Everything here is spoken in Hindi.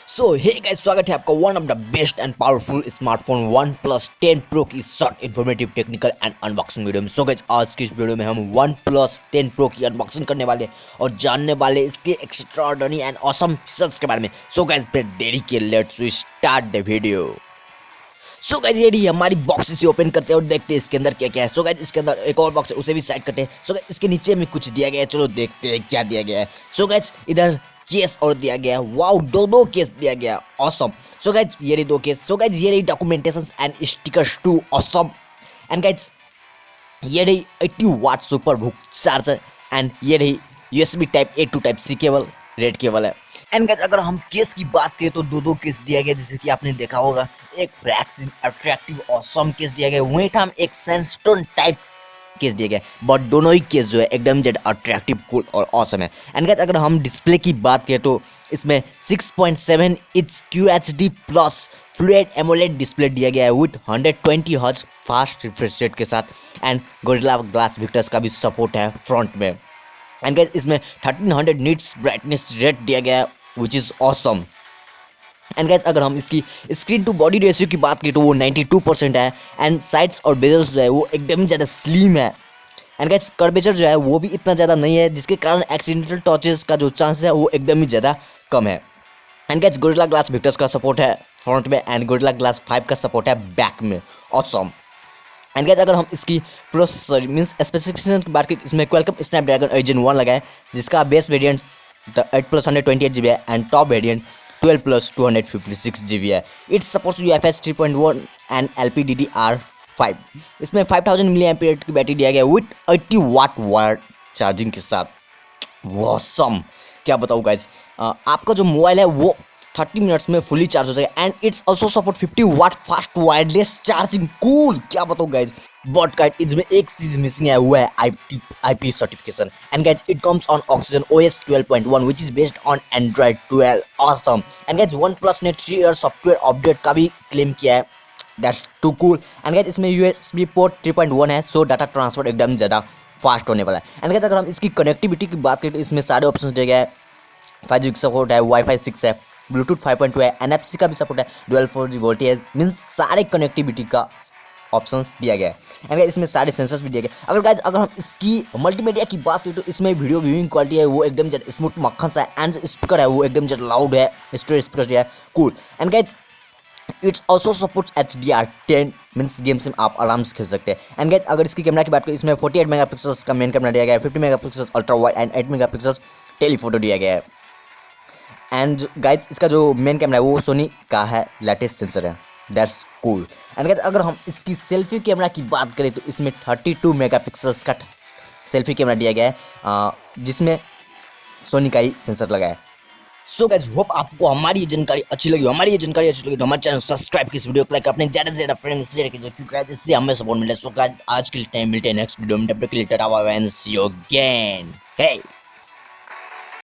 सो हे गाइस, स्वागत है आपका one of the best and powerful smartphone OnePlus 10 Pro की short informative technical and unboxing video में। सो गाइस, आज की इस वीडियो में हम OnePlus 10 Pro की अनबॉक्सिंग करने वाले और जानने वाले इसके एक्स्ट्राऑर्डिनरी एंड ऑसम फीचर्स के बारे में। सो गाइस, फिर देरी के let's start the video. So guys, ये हमारी बॉक्स से ओपन करते हैं और देखते हैं इसके अंदर क्या क्या है। सो गाइस, इसके अंदर एक और बॉक्स है, उसे भी साइड करते हैं। सो गाइस, इसके नीचे में कुछ दिया गया है, चलो देखते हैं क्या दिया गया है। सो गाइस, इधर केस और दिया गया है। वाओ, दो केस दिया गया है, ऑसम। सो गाइस, ये रही दो केस। सो गाइस, ये रही documentation and stickers too, awesome. And guys, ये रही 80 watt super VOOC charger and ये रही USB type A to type C cable, red cable है। एंड गाइस, अगर हम केस की बात करें तो दो केस दिया गया, जैसे कि आपने देखा होगा। एक फ्लैक्सिंग अट्रैक्टिव ऑसम केस दिया गया, वहीं हम एक सैंडस्टोन टाइप केस दिया गया, बट दोनों ही केस जो है एकदम जेड अट्रैक्टिव, कूल और ऑसम है। एंड गाइस, अगर हम डिस्प्ले की बात करें तो इसमें 6.7 inch QHD plus fluid AMOLED display दिया गया है with 120 hertz fast refresh rate के साथ। एंड गोरिल्ला ग्लास विक्टर्स का भी सपोर्ट है फ्रंट में। एंड गाइस, इसमें 1300 निट्स ब्राइटनेस रेट दिया गया है which is awesome. And guys, अगर हम इसकी स्क्रीन टू बॉडी रेशियो की बात करें तो वो 92% है। एंड साइड्स और बेजल्स जो है वो एकदम ज़्यादा स्लिम है। एंड गाइस, कर्वेचर जो है वो भी इतना ज़्यादा नहीं है, जिसके कारण एक्सीडेंटल टचेस का जो चांस है वो एकदम ही ज़्यादा कम है। And guys, gorilla glass Victus का सपोर्ट है फ्रंट में एंड गोरिल्ला ग्लास 5 का सपोर्ट है बैक में, ऑसम। एंड गाइस, अगर हम इसकी प्रोसेसर मींस स्पेसिफिकेशन की बात करें, इसमें क्वालकॉम स्नैपड्रैगन 8 Gen 1 लगा है, जिसका बेस वेरिएंट 8+ 128GB है एंड टॉप वेरिएंट 12+ 256GB है। It supports UFS 3.1 and LPDDR5। इसमें 5000 mAh की बैटरी दिया गया है विथ 80 वाट वायर चार्जिंग के साथ। ऑसम, क्या बताऊँ गाइस, आपका जो मोबाइल है वो 30 मिनट्स में फुली चार्ज हो जाएगा। And it's also support 50 watt fast wireless charging, cool, क्या बताऊँ गाइज। बट गाइज, इसमें एक चीज मिसिंग है, वो है IP certification. And guys, it comes on oxygen OS 12.1 which is based on Android 12, awesome. And guys, OnePlus ने 3 ईयर सॉफ्टवेयर अपडेट का भी क्लेम किया है, that's too cool. And guys, इसमें USB पोर्ट 3.1 है, सो डाटा ट्रांसफर एकदम ज़्यादा फास्ट होने वाला है। एंड गाइज, अगर हम इसकी कनेक्टिविटी की बात करें तो इसमें सारे ऑप्शन दिए गए हैं। 5G का सपोर्ट है, Wi-Fi 6 है, ब्लूटूथ 5.2 है, NFC का भी सपोर्ट है, डुअल 4G वोल्टेज, मीन्स सारे कनेक्टिविटी का ऑप्शंस दिया गया है। एंड इसमें सारे सेंसर्स भी दिए गए। अगर हम इसकी मल्टीमीडिया की बात करें तो इसमें वीडियो व्यूइंग क्वालिटी है वो एकदम ज़्यादा स्मूथ मक्खन सा है। एंड स्पीकर है वो एकदम ज़्यादा लाउड है, स्टोरेज स्पीकर है, cool. And guys, it's also supports HDR10, means games में आप आराम से खेल सकते हैं। एंड गाइज, अगर इसकी कैमरा की बात करें, इसमें 48 मेगापिक्सल का मेन कैमरा दिया गया है, 50 megapixel ultra wide and 8 megapixel telephoto दिया गया है। एंड गाइज, इसका जो मेन कैमरा है वो सोनी का है, लेटेस्ट सेंसर है, दैट्स कूल। एंड गाइज, अगर हम इसकी सेल्फी कैमरा की बात करें तो इसमें 32 मेगापिक्सल्स का सेल्फी कैमरा दिया गया है, जिसमें सोनी का ही सेंसर लगा है। सो गाइज, होप आपको हमारी ये जानकारी अच्छी लगी। तो हमारे चैनल सब्सक्राइब की, इस वीडियो को लाइक, अपने ज़्यादा से ज़्यादा फ्रेंड्स शेयर कीजिए, क्योंकि इससे हमें सपोर्ट मिले। सो गाइज, आज के लिए टाइम मिलते हैं नेक्स्ट वीडियो में, तब तक के लिए tata bye bye and see you again. Hey